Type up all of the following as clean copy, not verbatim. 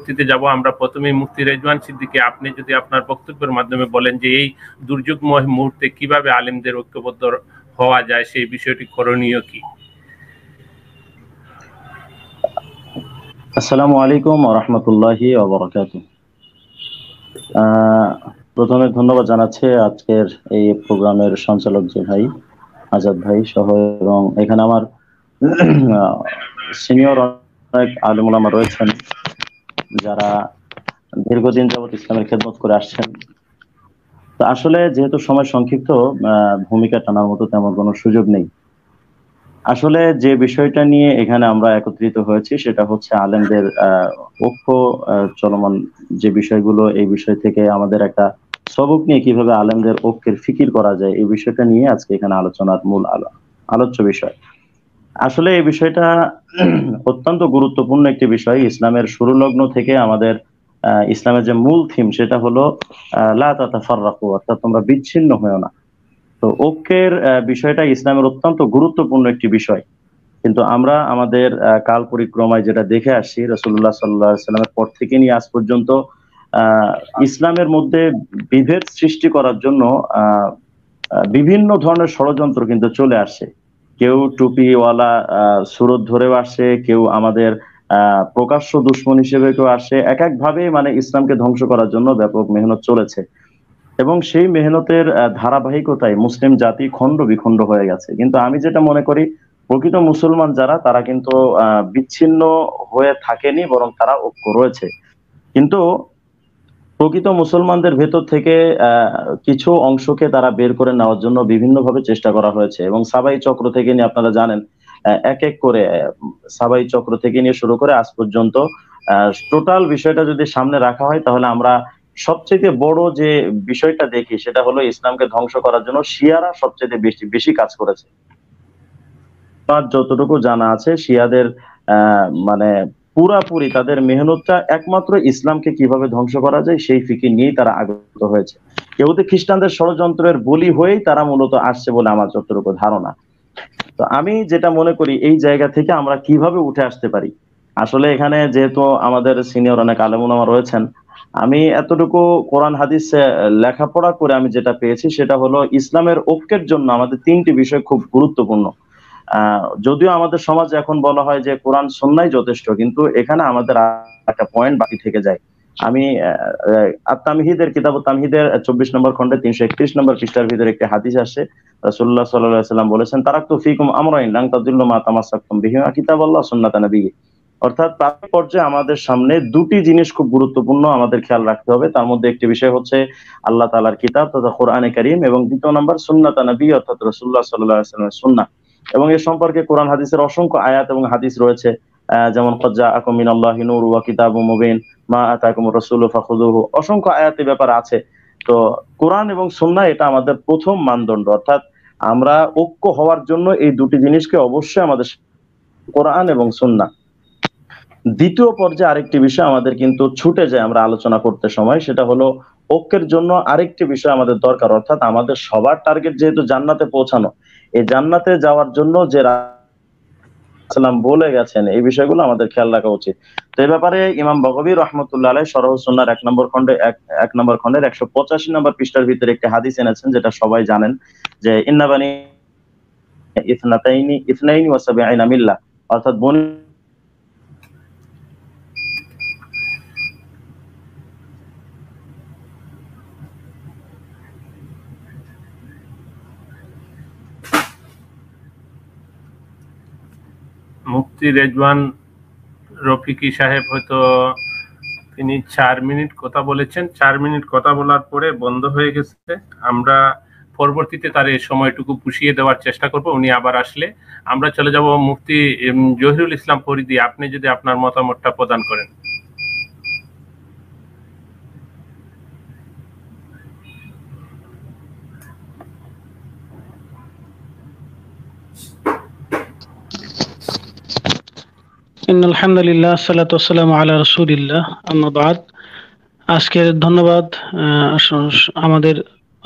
পরবর্তীতে যাব। আমরা প্রথমে মুফতি রেজওয়ান সিদ্দিকী, আপনি যদি আপনার বক্তব্যের মাধ্যমে বলেন যে এই দুর্যোগময় মুহূর্তে কিভাবে আলেমদের ঐক্যবদ্ধ হওয়া যায়, সেই বিষয়টি করণীয় কি? আসসালামু আলাইকুম ওয়া রাহমাতুল্লাহি ওয়া বারাকাতুহু। প্রথমে ধন্যবাদ জানাচ্ছি আজকের এই প্রোগ্রামের সঞ্চালক যে ভাই আজাদ ভাই সহ, এবং এখানে আমার সিনিয়র অনেক আলেম ওলামা রয়েছেন যারা দীর্ঘদিন যাবত ইসলামের খেদমত করে আসছেন। তো আসলে যেহেতু সময় সংক্ষিপ্ত, ভূমিকা টানার মতো তেমন কোনো সুযোগ নেই। আসলে যে বিষয়টা নিয়ে এখানে আমরা একত্রিত হয়েছি সেটা হচ্ছে আলেমদের ঐক্য চলমান যে বিষয়গুলো, এই বিষয় থেকে আমাদের একটা সবক নিয়ে কিভাবে আলেমদের ঐক্যের ফিকির করা যায়, এই বিষয়টা নিয়ে আজকে এখানে আলোচনার মূল আলোচ্য বিষয়। আসলে এই বিষয়টা অত্যন্ত গুরুত্বপূর্ণ একটি বিষয়। ইসলামের শুরু লগ্ন থেকে আমাদের ইসলামের যে মূল থিম সেটা হলো লা তাতাফাররাকু, অর্থাৎ তোমরা বিচ্ছিন্ন হয়ো না। তো ঐক্যের বিষয়টা ইসলামের অত্যন্ত গুরুত্বপূর্ণ একটি বিষয়। কিন্তু আমরা আমাদের কাল পরিক্রমায় যেটা দেখে আসছি, রাসূলুল্লাহ সাল্লাল্লাহু আলাইহি ওয়াসাল্লামের পর থেকে নিয়ে আজ পর্যন্ত ইসলামের মধ্যে বিভেদ সৃষ্টি করার জন্য বিভিন্ন ধরনের ষড়যন্ত্র কিন্তু চলে আসছে। কেউ টুপিওয়ালা সুরত ধরেও আসছে, কেউ আমাদের প্রকাশ্য দুশমন হিসেবে কেউ আসছে। এক একভাবে মানে ইসলামকে ধ্বংস করার জন্য ব্যাপক মেহনত চলেছে, এবং সেই মেহনতের ধারাবাহিকতায় মুসলিম জাতি খণ্ড বিখণ্ড হয়ে গেছে। কিন্তু আমি যেটা মনে করি, প্রকৃত মুসলমান যারা, তারা কিন্তু বিচ্ছিন্ন হয়ে থাকেনি, বরং তারা ঐক্য রয়েছে। কিন্তু প্রকৃত মুসলমানদের ভেতর থেকে কিছু অংশকে তারা বের করে নেওয়ার জন্য বিভিন্নভাবে চেষ্টা করা হয়েছে, এবং সাবাই চক্র থেকে নিয়ে আপনারা জানেন এক এক করে সাবাই চক্র থেকে নিয়ে শুরু করে আজ পর্যন্ত টোটাল বিষয়টা যদি সামনে রাখা হয়, তাহলে আমরা সবচেয়ে বড় যে বিষয়টা দেখি সেটা হলো ইসলামকে ধ্বংস করার জন্য শিয়ারা সবচেয়ে বেশি কাজ করেছে। যতটুকু জানা আছে, শিয়াদের মানে পুরাপুরি তাদের মেহনতটা একমাত্র ইসলামকে কিভাবে ধ্বংস করা যায় সেই ফিকির নিয়েই তারা আগত হয়েছে। ইহুদি খ্রিস্টানদের ষড়যন্ত্রের বলি হয়েই তারা মূলত আসছে বলে আমার যতটুকু ধারণা। তো আমি যেটা মনে করি, এই জায়গা থেকে আমরা কিভাবে উঠে আসতে পারি। আসলে এখানে যেহেতু আমাদের সিনিয়র অনেক আলেম ওলামা রয়েছেন, আমি এতটুকু কোরআন হাদিস লেখাপড়া করে আমি যেটা পেয়েছি সেটা হলো ইসলামের ঐক্যের জন্য আমাদের তিনটি বিষয় খুব গুরুত্বপূর্ণ। যদিও আমাদের সমাজে এখন বলা হয় যে কোরআন সুন্নাহই যথেষ্ট, কিন্তু এখানে আমাদের একটা পয়েন্ট বাকি থেকে যায়। আমি আত-তামহিদের কিতাব তামহিদের 24 নম্বর খণ্ডে 331 নম্বর পৃষ্ঠার ভিতরে একটি হাদিস আসে। রাসূলুল্লাহ সাল্লাল্লাহু আলাইহি ওয়াসাল্লাম বলেছেন, তারাকতু ফীকুম আমরাইন লান তাদিল্লু মা তামাসসাকতুম বিহিমা কিতাবাল্লাহ সুন্নাতা নবিয়্যি। অর্থাৎ প্রাথমিক পর্যায়ে আমাদের সামনে দুটি জিনিস খুব গুরুত্বপূর্ণ আমাদের খেয়াল রাখতে হবে। তার মধ্যে একটি বিষয় হচ্ছে আল্লাহ তাআলার কিতাব তথা কোরআনে কারীম, এবং দ্বিতীয় নম্বর সুন্নাতা নবী অর্থাৎ রাসূলুল্লাহ সাল্লাল্লাহু আলাইহি ওয়াসাল্লামের সুন্নাহ। এবং এ সম্পর্কে কোরআন হাদিসের অসংখ্য আয়াত এবং হাদিস রয়েছে, যেমন ক্বাদ জাআকুম মিনাল্লাহি নূরুন ওয়া কিতাবুম মুবিন মা আতাকুমুর রাসূলু ফাখুযুহু, অসংখ্য আয়াত এই ব্যাপারে আছে। তো কোরআন এবং সুন্নাহ এটা আমাদের প্রথম মানদণ্ড, অর্থাৎ আমরা ঐক্য হওয়ার জন্য এই দুটি জিনিসকে অবশ্যই আমাদের কোরআন এবং সুন্নাহ। দ্বিতীয় পর্যায়ে আরেকটি বিষয় আমাদের কিন্তু ছুটে যায় আমরা আলোচনা করতে সময়, সেটা হলো ঐক্যের জন্য আরেকটি বিষয় আমাদের দরকার, অর্থাৎ আমাদের সবার টার্গেট যেহেতু জান্নাতে পৌঁছানো, এই জান্নাতে যাওয়ার জন্য যে সাল্লাম বলে গেছেন এই বিষয়গুলো আমাদের খেয়াল রাখা উচিত। তো এই ব্যাপারে ইমাম বগবী রাহমাতুল্লাহ আলাইহি শরহ সুন্নাহর 1 নম্বর খণ্ডের 185 নম্বর পৃষ্ঠার ভিতরে একটি হাদিস এনেছেন, যেটা সবাই জানেন, যে ইন্না বানি ইসনাইনি ওয়া সাবঈনা মিল্লাহ, অর্থাৎ মুফতি রেজওয়ান রফিকি সাহেব হয়তো তিনি 4 মিনিট কথা বলেছেন, 4 মিনিট কথা বলার পরে বন্ধ হয়ে গেছে। আমরা পরবর্তীতে তার এই সময়টুকু পুষিয়ে দেওয়ার চেষ্টা করব। উনি আবার আসলে আমরা চলে যাব মুফতি জহিরুল ইসলাম ফরিদী, আপনি যদি আপনার মতামতটা প্রদান করেন। ইন্নাল হামদুলিল্লাহ সাল্লাতু ওয়াসসালামু আলা রাসূলিল্লাহ আম্মা বাদ। আজকের ধন্যবাদ আমাদের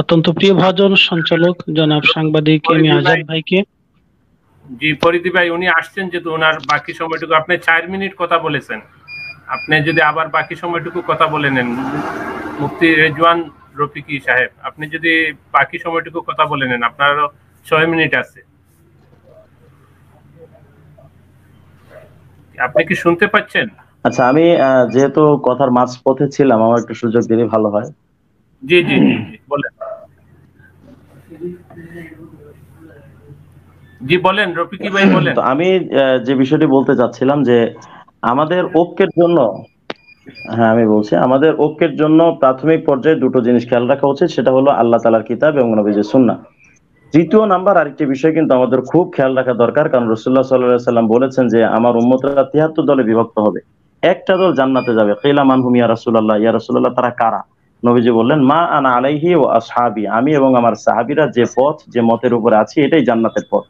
অত্যন্ত প্রিয় ভাজন সঞ্চালক জনাব সাংবাদিক এম এ আজাদ ভাইকে। জি ফরিদী ভাই, উনি আসছেন যেহেতু ওনার বাকি সময়টুকু, আপনি 4 মিনিট কথা বলেছেন। আপনি যদি আবার বাকি সময়টুকু কথা বলে নেন, মুফতি রেজওয়ান রফিকি সাহেব, আপনি যদি বাকি সময়টুকু কথা বলে নেন, আপনারও 6 মিনিট আছে। আপনি কি শুনতে পাচ্ছেন? আচ্ছা, আমি যেহেতু কথার মাঝপথে ছিলাম, আমার একটু সুযোগ দিলে ভালো হয়। জি জি জি জি বলেন। জি বলেন রফিকি ভাই বলেন। তো আমি যে বিষয়টি বলতে চাচ্ছিলাম যে আমাদের ঐক্যের জন্য, হ্যাঁ আমি বলছি, আমাদের ঐক্যের জন্য প্রাথমিক পর্যায়ে দুটো জিনিস খেয়াল রাখা উচিত, সেটা হলো আল্লাহ তাআলার কিতাব এবং নবীজির সুন্নাহ। তৃতীয় নাম্বার আরেকটি বিষয় কিন্তু আমাদের খুব খেয়াল রাখা দরকার, কারণ রাসূলুল্লাহ সাল্লাল্লাহু আলাইহি সাল্লাম বলেছেন যে আমার উম্মতরা ৭৩ দলে বিভক্ত হবে, একটা দল জান্নাতে যাবে। কিলা মান হুম ইয়া রাসূলুল্লাহ, ইয়া রাসূলুল্লাহ তারা কারা? নবীজি বললেন মা আনা আলাইহি ওয়া আসহাবি, আমি এবং আমার সাহাবীরা যে পথ যে মতের উপরে আছি এটাই জান্নাতের পথ।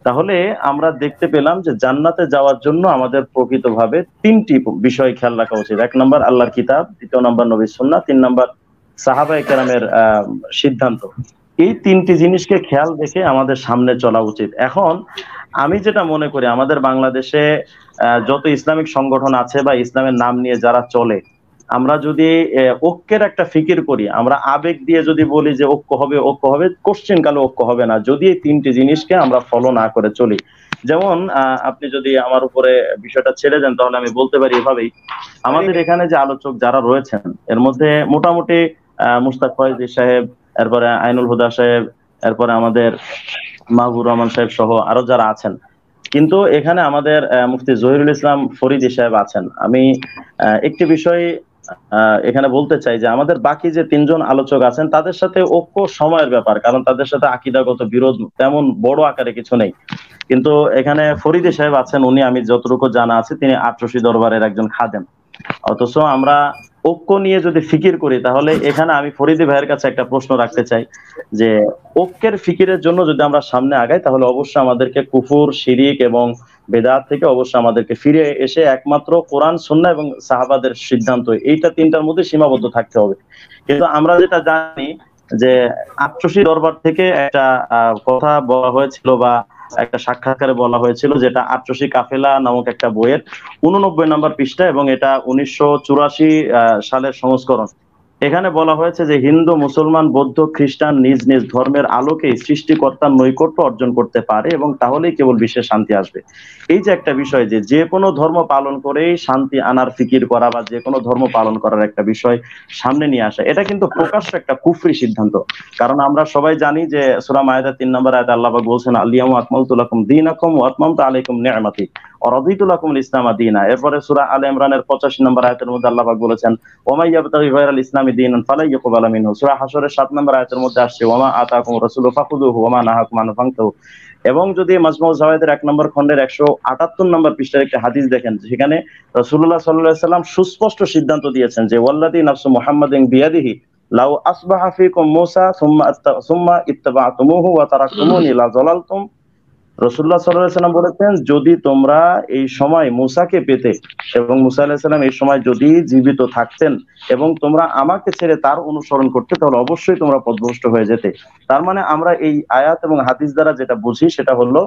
তাহলে আমরা দেখতে পেলাম যে জান্নাতে যাওয়ার জন্য আমাদের প্রকৃতভাবে তিনটি বিষয় খেয়াল রাখা উচিত। এক নম্বর আল্লাহর কিতাব, দ্বিতীয় নম্বর নবীর সুন্নাহ, তিন নম্বর সাহাবায়ে কেরামের সিদ্ধান্ত। এই তিনটি জিনিসকে খেয়াল রেখে আমাদের সামনে চলা উচিত। এখন আমি যেটা মনে করি, আমাদের বাংলাদেশে যত ইসলামিক সংগঠন আছে বা ইসলামের নাম নিয়ে যারা চলে, আমরা যদি ঐক্যের একটা ফিকির করি, আমরা আবেগ দিয়ে যদি বলি যে ঐক্য হবে ঐক্য হবে, কোশ্চেন কালে ঐক্য হবে না যদি এই তিনটি জিনিসকে আমরা ফলো না করে চলি। যেমন আপনি যদি আমার উপরে বিষয়টা ছেড়ে দেন তাহলে আমি বলতে পারি এভাবেই, আমাদের এখানে যে আলোচক যারা রয়েছেন এর মধ্যে মোটামুটি মুশতাক ফয়েজী সাহেব, এরপরে আইনুল হুদা সাহেব, এরপরে আমাদের মাহবুব রহমান সাহেব সহ আরো যারা আছেন, কিন্তু এখানে আমাদের মুফতি জহিরুল ইসলাম ফরিদী সাহেব আছেন। আমি একটি বিষয় এখানে বলতে চাই যে আমাদের বাকি যে তিনজন আলোচক আছেন তাদের সাথে ঐক্য সময়ের ব্যাপার, কারণ তাদের সাথে আকীদাগত বিরোধ তেমন বড় আকারে কিছু নেই। কিন্তু এখানে ফরিদী সাহেব আছেন, উনি আমি যতটুকু জানা আছে তিনি আটরশি দরবারের একজন খাদেম। অথচ আমরা ঐক্য নিয়ে যদি ফিকির করি তাহলে এখানে আমি ফরিদী ভাইয়ের কাছে একটা প্রশ্ন রাখতে চাই যে ঐক্যের ফিকিরের জন্য যদি আমরা সামনে আগাই তাহলে অবশ্যই আমাদেরকে কুফর, শিরিক এবং বেদাত থেকে অবশ্যই আমাদেরকে ফিরে এসে একমাত্র কোরআন, সুন্নাহ এবং সাহাবাদের সিদ্ধান্ত, এইটা তিনটার মধ্যে সীমাবদ্ধ থাকতে হবে। কিন্তু আমরা যেটা জানি যে আটরশি দরবার থেকে একটা কথা বলা হয়েছিল বা একটা সাক্ষাৎকারে বলা হয়েছিল, যেটা আটরশি কাফেলা নামক একটা বইয়ের 89 নম্বর পৃষ্ঠা, এবং এটা 1984 সালের সংস্করণ। এখানে বলা হয়েছে যে হিন্দু, মুসলমান, বৌদ্ধ, খ্রিস্টান নিজ নিজ ধর্মের আলোকেই সৃষ্টিকর্তার নৈকট্য অর্জন করতে পারে এবং তাহলেই কেবল বিশ্বে শান্তি আসবে। এই যে একটা বিষয় যে যে কোনো ধর্ম পালন করেই শান্তি আনার ফিকির করা বা যে কোনো ধর্ম পালন করার একটা বিষয় সামনে নিয়ে আসা, এটা কিন্তু প্রকাশ্য একটা কুফরি সিদ্ধান্ত। কারণ আমরা সবাই জানি যে সূরা মায়েদা 3 নম্বর আয়াতে আল্লাহ পাক বলছেন আল-ইয়াউমা আকমালতু লাকুম দীনাকুম ওয়া আতমামতু আলাইকুম নি'মাতি ওয়া রাদিতু লাকুমুল ইসলামা দীনা। এরপরে সূরা আলে ইমরানের 85 নম্বর আয়াতের মধ্যে আল্লাহ পাক বলেছেন ওয়া ইয়াবতাগি গায়রাল ইসলামি দীনান ফালা ইউকবালা মিনহু। সূরা হাশরের 7 নম্বর আয়াতের মধ্যে আসছে ওয়া মা আতাকুম রাসূলু ফাখুযুহু ওয়া মা নাহাকুম আনহু ফান্তাহু। এবং যদি মাজমু যাওয়ায়েদের 1 নম্বর খণ্ডের 178 নম্বর পৃষ্ঠার একটা হাদিস দেখেন, সেখানে রাসূলুল্লাহ সাল্লাল্লাহু আলাইহি সাল্লাম সুস্পষ্ট সিদ্ধান্ত দিয়েছেন যে ওয়াল্লাযী নাফসু মুহাম্মাদিন বিয়াদিহি লাউ আসবাহা ফীকুম মূসা সুম্মা ইত্তাবা'তুমুহু ওয়া তারাকতুমুনি লা যালালতুম। রাসূলুল্লাহ সাল্লাল্লাহু আলাইহি সাল্লাম বলেছেন যদি তোমরা এই সময় মূসাকে পেতে এবং মূসা আলাইহিস সালাম এই সময় যদি জীবিত থাকতেন এবং তোমরা আমাকে ছেড়ে তার অনুসরণ করতে, তাহলে অবশ্যই তোমরা পথভ্রষ্ট হয়ে যেতে। তার মানে আমরা এই আয়াত এবং হাদিস দ্বারা যেটা বুঝি সেটা হলো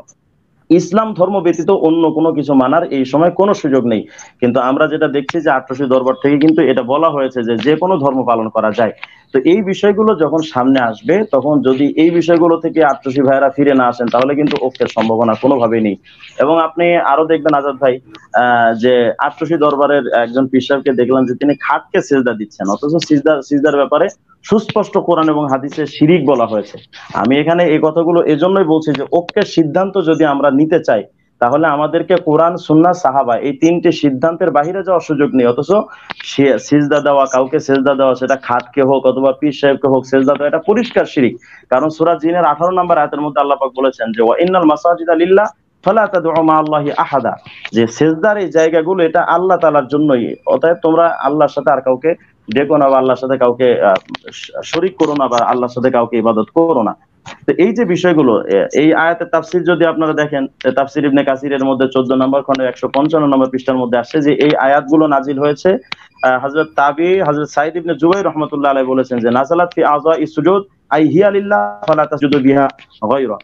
ইসলাম ধর্ম ব্যতীত অন্য কোনো কিছু মানার এই সময় কোনো সুযোগ নেই। কিন্তু আমরা যেটা দেখছি যে আটরশি দরবার থেকে কিন্তু এটা বলা হয়েছে যে যে কোনো ধর্ম পালন করা যায়। তো এই বিষয়গুলো যখন সামনে আসবে তখন যদি এই বিষয়গুলো থেকে আটরশি ভাইয়েরা ফিরে না আসেন তাহলে কিন্তু ঐক্যের সম্ভাবনা কোনোভাবেই নেই। এবং আপনি আরো দেখবেন আজাদ ভাই, যে আটরশি দরবারের একজন পীর সাহেবকে দেখলাম যে তিনি খাটকে সিজদা দিচ্ছেন, অথচ সিজদার ব্যাপারে সুস্পষ্ট কোরআন এবং হাদিসে শিরিক বলা হয়েছে। আমি এখানে এই কথাগুলো এজন্যই বলছি যে ঐক্যের সিদ্ধান্ত যদি আমরা নিতে চাই তাহলে আমাদেরকে কোরআন, সুন্নাহ, সাহাবা এই তিনটি সিদ্ধান্তের বাইরে যাওয়ার সুযোগ নেই। অথচ সিজদা দেওয়া, কাউকে সিজদা দেওয়া, সেটা খাটকে হোক অথবা পীর সাহেবকে হোক, সিজদা দেওয়া এটা পরিষ্কার শিরিক। কারণ সূরা জিনের 18 নম্বর আয়াতের মধ্যে আল্লাহ পাক বলেছেন যে ওয়া ইন্নাল মাসাজিদা লিল্লাহ ফালা তাদউ মা আল্লাহি আহাদা, যে সিজদার এই জায়গাগুলো এটা আল্লাহ তাআলার জন্যই, অতএব তোমরা আল্লাহর সাথে আর কাউকে ডেকো না বা আল্লাহর সাথে কাউকে শরীক করো না বা আল্লাহর সাথে কাউকে ইবাদত করো না। তো এই যে বিষয়গুলো, এই আয়াতের তাফসীর যদি আপনারা দেখেন, তাফসীর ইবনে কাসিরের মধ্যে 14 নম্বর খণ্ডে 155 নম্বর পৃষ্ঠার মধ্যে আসছে যে এই আয়াতগুলো নাজিল হয়েছে হযরত হযরত সাঈদ ইবনে জুবাইর রাহমাতুল্লাহ আলাইহি বলেছেন যে নাযালাত ফি আযাইস সুজুদ আই হিয়া লিল্লাহ ফালা তাসজুদু বিহা গায়রা।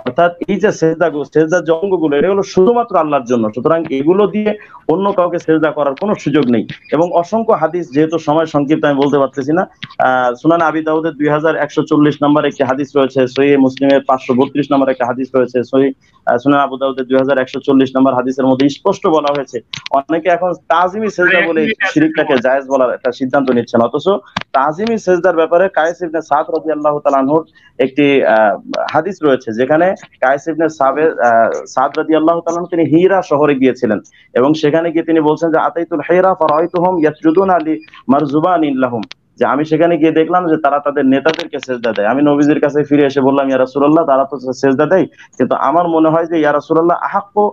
অর্থাৎ এই যে সেজদার যে অঙ্গগুলো এটা হলো শুধুমাত্র আল্লাহর জন্য, সুতরাং এগুলো দিয়ে অন্য কাউকে সেজদা করার কোনো সুযোগ নেই। এবং অসংখ্য হাদিস, যেহেতু সময় সংক্ষিপ্ত আমি বলতে পারতেছি না, সুনান আবি দাউদের 2140 নম্বর একটি হাদিস রয়েছে, সহিহ মুসলিমের 532 নম্বর একটা হাদিস রয়েছে, সুনান আবু দাউদের 2140 নম্বর হাদিসের মধ্যে স্পষ্ট বলা হয়েছে। অনেকে এখন তাজিমি সেজদা বলে শিরকটাকে জায়েজ বলার একটা সিদ্ধান্ত নিচ্ছেন, অথচ তাজিমি সেজদার ব্যাপারে কায়েস ইবনে সাদ রাদিয়াল্লাহু তাআলা আনহুর একটি হাদিস রয়েছে, যেখানে কায়েস ইবনে সাদ রাদিয়াল্লাহু তাআলা আনহু তিনি হীরা শহরে গিয়েছিলেন এবং সেখানে গিয়ে তিনি বলছেন যে আতাইতুল হিরা ফারাআইতুহুম ইয়াসজুদুনা লি মারজুবানিন লাহুম, যে আমি সেখানে গিয়ে দেখলাম যে তারা তাদের নেতাদেরকে সেজদা দেয়। আমি নবীজির কাছে ফিরে এসে বললাম, ইয়া রাসূলুল্লাহ, তারা তো সেজদা দেয়, কিন্তু আমার মনে হয় যে ইয়া রাসূলুল্লাহ আহাক্কু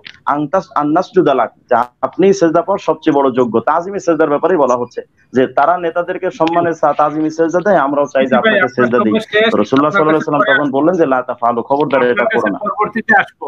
আন্নাসজুদা লাক, যে আপনি সেজদা পাওয়ার সবচেয়ে বড় যোগ্য। তাজিমি সেজদার ব্যাপারেই বলা হচ্ছে যে তারা নেতাদেরকে সম্মানের তাজিমি সেজদা দেয়, আমরাও চাই যে আপনাকে সেজদা দিই। রাসূলুল্লাহ সাল্লাল্লাহু আলাইহি ওয়াসাল্লাম তখন বললেন যে লা তাফআলু, খবরদার এটা করো না। পরবর্তীতে আসবো।